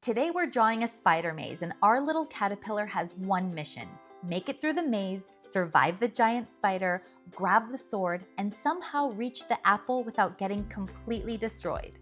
Today we're drawing a spider maze, and our little caterpillar has one mission: make it through the maze, survive the giant spider, grab the sword, and somehow reach the apple without getting completely destroyed.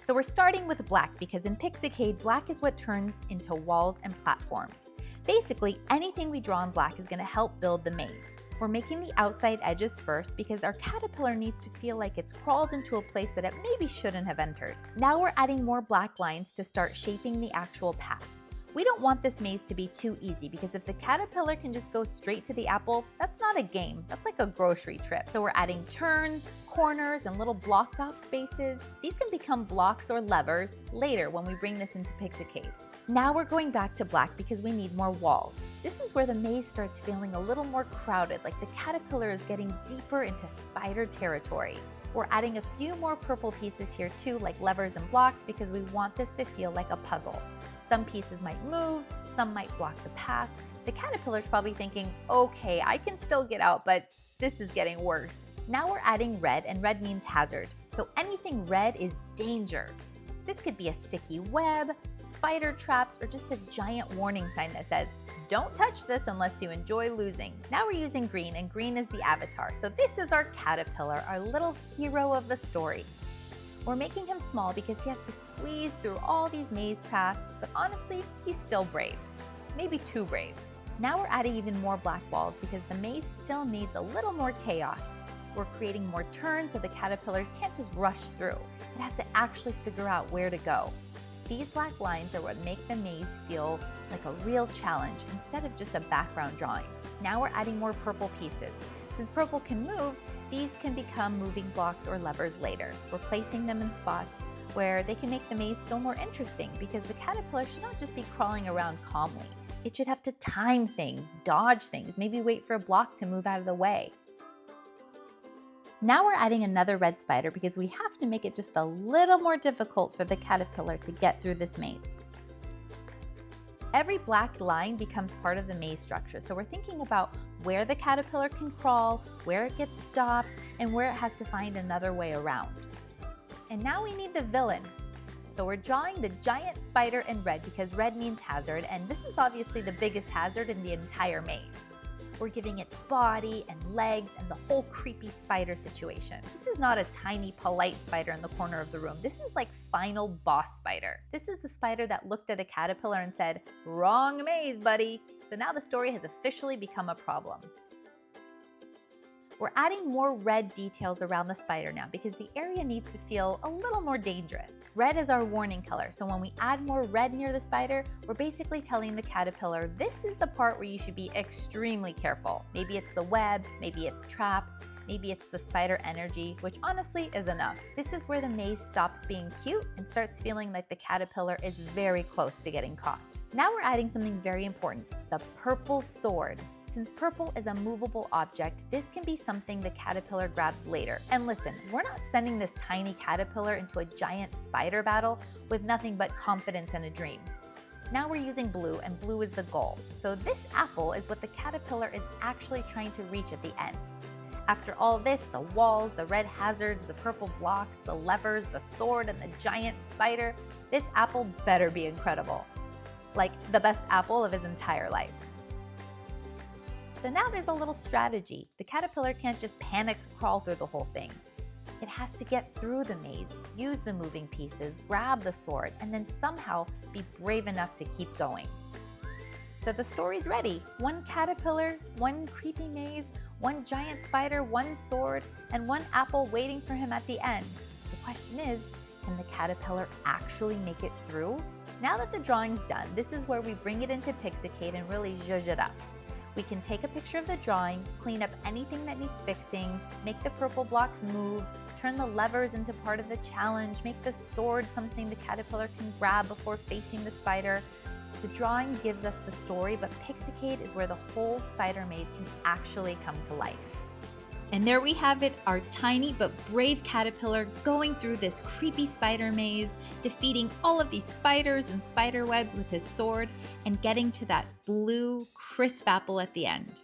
So we're starting with black because in Pixicade, black is what turns into walls and platforms. Basically, anything we draw in black is going to help build the maze. We're making the outside edges first because our caterpillar needs to feel like it's crawled into a place that it maybe shouldn't have entered. Now we're adding more black lines to start shaping the actual path. We don't want this maze to be too easy because if the caterpillar can just go straight to the apple, that's not a game, that's like a grocery trip. So we're adding turns, corners, and little blocked off spaces. These can become blocks or levers later when we bring this into Pixicade. Now we're going back to black because we need more walls. This is where the maze starts feeling a little more crowded, like the caterpillar is getting deeper into spider territory. We're adding a few more purple pieces here too, like levers and blocks, because we want this to feel like a puzzle. Some pieces might move, some might block the path. The caterpillar's probably thinking, okay, I can still get out, but this is getting worse. Now we're adding red, and red means hazard. So anything red is danger. This could be a sticky web, spider traps, or just a giant warning sign that says, don't touch this unless you enjoy losing. Now we're using green, and green is the avatar. So this is our caterpillar, our little hero of the story. We're making him small because he has to squeeze through all these maze paths, but honestly, he's still brave. Maybe too brave. Now we're adding even more black walls because the maze still needs a little more chaos. We're creating more turns so the caterpillar can't just rush through. It has to actually figure out where to go. These black lines are what make the maze feel like a real challenge instead of just a background drawing. Now we're adding more purple pieces. Since purple can move, these can become moving blocks or levers later. We're placing them in spots where they can make the maze feel more interesting because the caterpillar should not just be crawling around calmly. It should have to time things, dodge things, maybe wait for a block to move out of the way. Now we're adding another red spider because we have to make it just a little more difficult for the caterpillar to get through this maze. Every black line becomes part of the maze structure, so we're thinking about where the caterpillar can crawl, where it gets stopped, and where it has to find another way around. And now we need the villain. So we're drawing the giant spider in red because red means hazard, and this is obviously the biggest hazard in the entire maze. We're giving it body and legs and the whole creepy spider situation. This is not a tiny, polite spider in the corner of the room. This is like final boss spider. This is the spider that looked at a caterpillar and said, "Wrong maze, buddy." So now the story has officially become a problem. We're adding more red details around the spider now because the area needs to feel a little more dangerous. Red is our warning color, so when we add more red near the spider, we're basically telling the caterpillar this is the part where you should be extremely careful. Maybe it's the web, maybe it's traps, maybe it's the spider energy, which honestly is enough. This is where the maze stops being cute and starts feeling like the caterpillar is very close to getting caught. Now we're adding something very important, the purple sword. Since purple is a movable object, this can be something the caterpillar grabs later. And listen, we're not sending this tiny caterpillar into a giant spider battle with nothing but confidence and a dream. Now we're using blue, and blue is the goal. So this apple is what the caterpillar is actually trying to reach at the end. After all this, the walls, the red hazards, the purple blocks, the levers, the sword, and the giant spider, this apple better be incredible. Like the best apple of his entire life. So now there's a little strategy. The caterpillar can't just panic crawl through the whole thing. It has to get through the maze, use the moving pieces, grab the sword, and then somehow be brave enough to keep going. So the story's ready. One caterpillar, one creepy maze, one giant spider, one sword, and one apple waiting for him at the end. The question is, can the caterpillar actually make it through? Now that the drawing's done, this is where we bring it into Pixicade and really zhuzh it up. We can take a picture of the drawing, clean up anything that needs fixing, make the purple blocks move, turn the levers into part of the challenge, make the sword something the caterpillar can grab before facing the spider. The drawing gives us the story, but Pixicade is where the whole spider maze can actually come to life. And there we have it, our tiny but brave caterpillar going through this creepy spider maze, defeating all of these spiders and spider webs with his sword, and getting to that blue, crisp apple at the end.